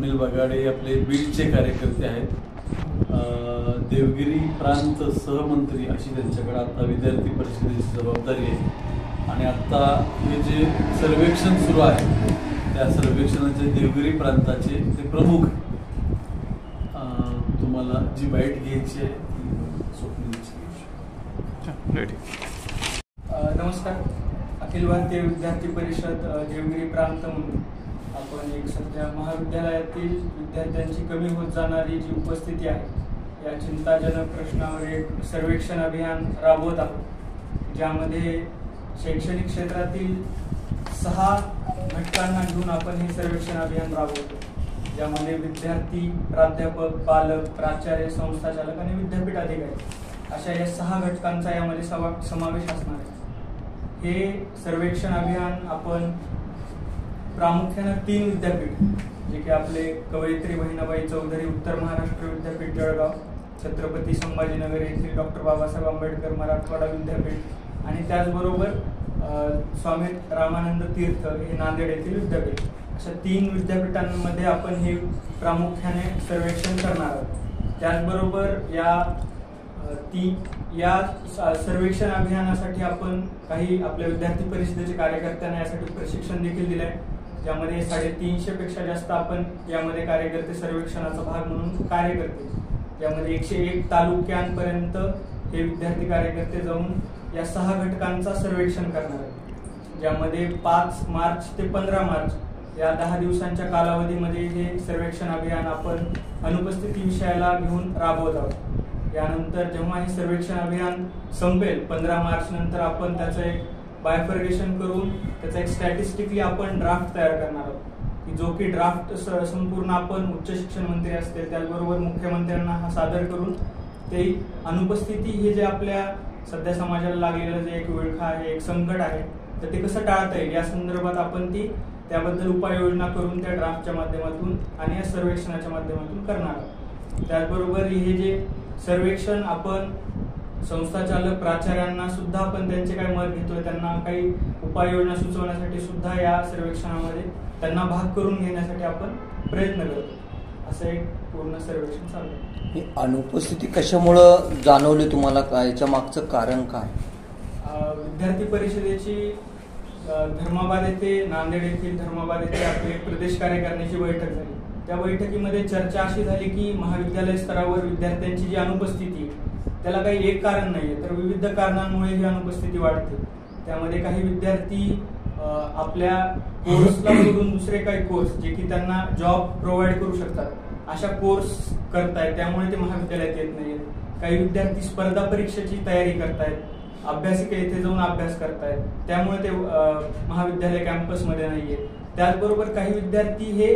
स्वप्नील बगाडे आपले बीडचे कार्यकर्ते आहेत. देवगिरी प्रांत सहमंत्री अशी त्यांच्याकडे आता विद्यार्थी परिषदेची जबाबदारी आहे. आणि आता हे जे सर्वेक्षण सुरू आहे त्या सर्वेक्षणाचे देवगिरी प्रांताचे ते प्रमुख. तुम्हाला जी बाईट घ्यायची आहे ती स्वप्नीलची. नमस्कार. अखिल भारतीय विद्यार्थी परिषद देवगिरी प्रांत म्हणून आपण एक सध्या महाविद्यालयातील विद्यार्थ्यांची कमी होत जाणारी जी उपस्थिती आहे या चिंताजनक प्रश्नावर एक सर्वेक्षण अभियान राबवत आहोत, ज्यामध्ये शैक्षणिक क्षेत्रातील 6 घटकांना घेऊन आपण हे सर्वेक्षण अभियान राबवतो, ज्यामध्ये विद्यार्थी, प्राध्यापक, पालक, प्राचार्य, संस्थाचालक आणि विद्यापीठ अधिकारी अशा या 6 घटकांचा यामध्ये समावेश असणार आहे. हे सर्वेक्षण अभियान आपण प्रामुख्याने 3 विद्यापीठ, जे की आपले कवयित्री बहिणाबाई चौधरी उत्तर महाराष्ट्र विद्यापीठ जळगाव, छत्रपती संभाजीनगर येथील डॉक्टर बाबासाहेब आंबेडकर मराठवाडा विद्यापीठ आणि त्याचबरोबर स्वामी रामानंद तीर्थ हे नांदेड येथील विद्यापीठ, अशा 3 विद्यापीठांमध्ये आपण हे प्रामुख्याने सर्वेक्षण करणार आहोत. त्याचबरोबर या सर्वेक्षण अभियानासाठी आपण काही आपल्या विद्यार्थी परिषदेचे कार्यकर्त्यांना यासाठी प्रशिक्षण देखील दिले आहे, ज्यामध्ये 350 पेक्षा जास्त आपण यामध्ये कार्यकर्ते सर्वेक्षणाचा भाग म्हणून कार्य करते. यामध्ये 101 तालुक्यांपर्यंत हे विद्यार्थी कार्यकर्ते जाऊन या 6 घटकांचा सर्वेक्षण करणार आहेत, ज्यामध्ये 5 मार्च ते 15 मार्च या 10 दिवसांच्या कालावधीमध्ये हे सर्वेक्षण अभियान आपण अनुपस्थिती विषयाला घेऊन राबवत आहोत. यानंतर जेव्हा हे सर्वेक्षण अभियान संपेल 15 मार्च नंतर आपण त्याचं एक बायफर्गेशन करून त्याचा एक स्टॅटिस्टिकली आपण ड्राफ्ट तयार करणार आहोत, की जो की ड्राफ्ट संपूर्ण आपण उच्च शिक्षण मंत्री असतील त्याचबरोबर मुख्यमंत्र्यांना हा सादर करून ते अनुपस्थिती हे जे आपल्या सध्या समाजाला लागलेलं जे एक विळखा आहे, एक संकट आहे, तर ते कसं टाळता येईल या संदर्भात आपण त्याबद्दल उपाययोजना करून त्या ड्राफ्टच्या माध्यमातून आणि या सर्वेक्षणाच्या माध्यमातून करणार आहोत. त्याचबरोबर हे जे सर्वेक्षण आपण संस्थाचालक प्राचार्यांना सुद्धा आपण त्यांचे काय मत घेतोय, त्यांना काही उपाययोजना सुचवण्यासाठी सुद्धा या सर्वेक्षणामध्ये त्यांना भाग करून घेण्यासाठी आपण प्रयत्न करतो. असं एक पूर्ण सर्वेक्षण चालू आहे. ही अनुपस्थिती कशामुळं जाणवली तुम्हाला, काय याच्या मागचं कारण काय? विद्यार्थी परिषदेची धर्माबाद येथे, नांदेड येथील धर्माबाद येथे आपली प्रदेश कार्यकारिणीची बैठक झाली. त्या बैठकीमध्ये चर्चा अशी झाली की महाविद्यालय स्तरावर विद्यार्थ्यांची जी अनुपस्थिती त्याला काही एक कारण नाहीये, तर विविध कारणांमुळे ही अनुपस्थिती वाढते. त्यामध्ये काही विद्यार्थी आपल्या कोर्सला सोडून दुसरे काही कोर्स जे की त्यांना जॉब प्रोव्हाइड करू शकतात अशा कोर्स करतायत, त्यामुळे ते महाविद्यालयात येत नाहीत. काही विद्यार्थी स्पर्धा परीक्षेची तयारी करतायत, अभ्यासिका येथे जाऊन अभ्यास करतायत, त्यामुळे ते महाविद्यालय कॅम्पसमध्ये नाहीये. त्याचबरोबर काही विद्यार्थी हे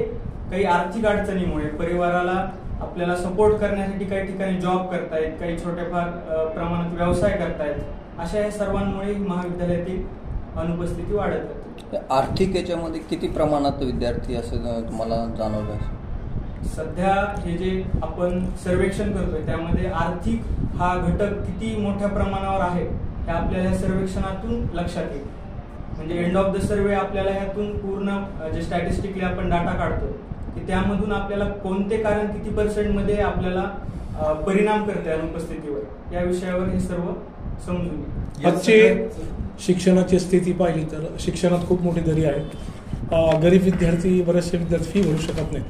काही आर्थिक अडचणीमुळे परिवाराला आपल्याला सपोर्ट करण्यासाठी काही ठिकाणी जॉब करतायत, काही छोट्याफार प्रमाणात व्यवसाय करतायत. अशा या सर्वांमुळे महाविद्यालयातील अनुपस्थिती वाढत जाते. आर्थिक याच्यामध्ये किती प्रमाणात विद्यार्थी असं तुम्हाला जाणवलं? सध्या हे जे आपण सर्वेक्षण करतोय त्यामध्ये आर्थिक हा घटक किती मोठ्या प्रमाणावर आहे हे आपल्याला या सर्वेक्षणातून लक्षात येईल. म्हणजे एंड ऑफ द सर्वे आपल्याला ह्यातून पूर्ण जे स्टॅटिस्टिकली आपण डाटा काढतो की त्यामधून आपल्याला कोणते कारण किती % आपल्याला परिणाम करते अनुपस्थितीवर या विषयावर हे सर्व समजून येईल. आजची शिक्षणाची स्थिती पाहिली तर शिक्षणात खूप मोठी दरी आहे. गरीब विद्यार्थी, बरेचसे विद्यार्थी फी भरू शकत नाहीत,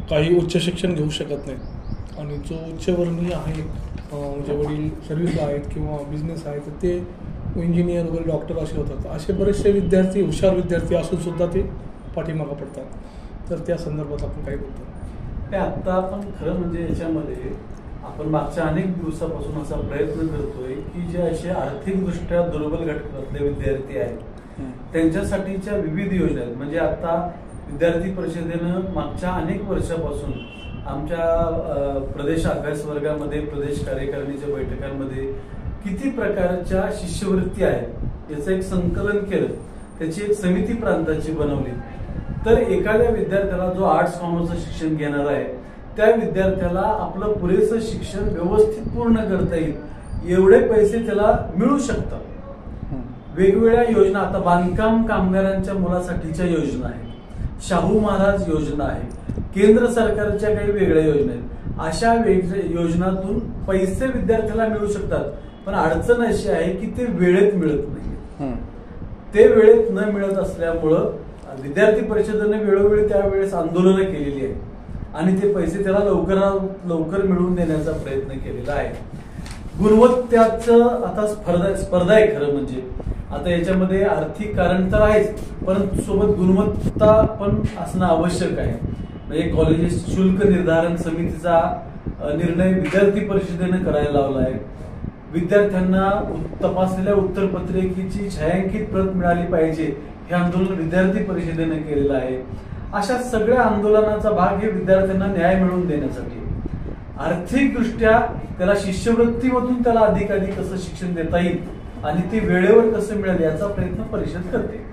काही उच्च शिक्षण घेऊ शकत नाहीत, आणि जो उच्चवर्णीय आहे म्हणजे वडील सर्व्हिसला आहेत किंवा बिझनेस आहे तर ते इंजिनियर वगैरे डॉक्टर असे होतात. असे बरेचसे विद्यार्थी, हुशार विद्यार्थी असून सुद्धा ते पाठीमागं पडतात. तर त्या संदर्भात आपण काय बोलतो? आता आपण खरं म्हणजे याच्यामध्ये आपण मागच्या अनेक दिवसापासून असा प्रयत्न करतोय की जे असे आर्थिकदृष्ट्या दुर्बल घटकातले विद्यार्थी आहेत त्यांच्यासाठीच्या विविध योजना आहेत. म्हणजे आता विद्यार्थी परिषदेनं मागच्या अनेक वर्षापासून आमच्या प्रदेश अभ्यास वर्गामध्ये, प्रदेश कार्यकारिणीच्या बैठकांमध्ये किती प्रकारच्या शिष्यवृत्ती आहेत याचं एक संकलन केलं, त्याची एक समिती प्रांताची बनवली. तर एखाद्या विद्यार्थ्याला जो आर्ट्स कॉमर्सचं शिक्षण घेणार आहे त्या विद्यार्थ्याला आपलं पुरेसं शिक्षण व्यवस्थित पूर्ण करता येईल एवढे पैसे त्याला मिळू शकतात. वेगवेगळ्या योजना, आता बांधकाम कामगारांच्या मुलासाठीच्या योजना आहेत, शाहू महाराज योजना आहे, केंद्र सरकारच्या काही वेगळ्या योजना आहेत. अशा योजनातून पैसे विद्यार्थ्याला मिळू शकतात, पण अडचण अशी आहे की ते वेळेत मिळत नाही. ते वेळेत न मिळत असल्यामुळं विद्यार्थी परिषदेने वेळोवेळी त्यावेळेस आंदोलनं केलेली आहेत आणि ते पैसे त्याला लवकर मिळवून देण्याचा प्रयत्न केलेला आहे. गुणवत्तेचं आता स्पर्धा आहे खरं म्हणजे. आता याच्यामध्ये आर्थिक कारण तर आहेच, परंतु सोबत गुणवत्ता पण असणं आवश्यक आहे. म्हणजे कॉलेजेस शुल्क निर्धारण समितीचा निर्णय विद्यार्थी परिषदेने करायला लावला आहे. विद्यार्थ्यांना तपासलेल्या उत्तरपत्रिकेची छायांकित प्रत मिळाली पाहिजे हे आंदोलन विद्यार्थी परिषदेने केलेलं आहे. अशा सगळ्या आंदोलनाचा भाग हे विद्यार्थ्यांना न्याय मिळवून देण्यासाठी. आर्थिकदृष्ट्या त्याला शिष्यवृत्तीमधून त्याला अधिकाधिक कसं शिक्षण देता येईल आणि ते वेळेवर कसं मिळेल याचा प्रयत्न परिषद करते.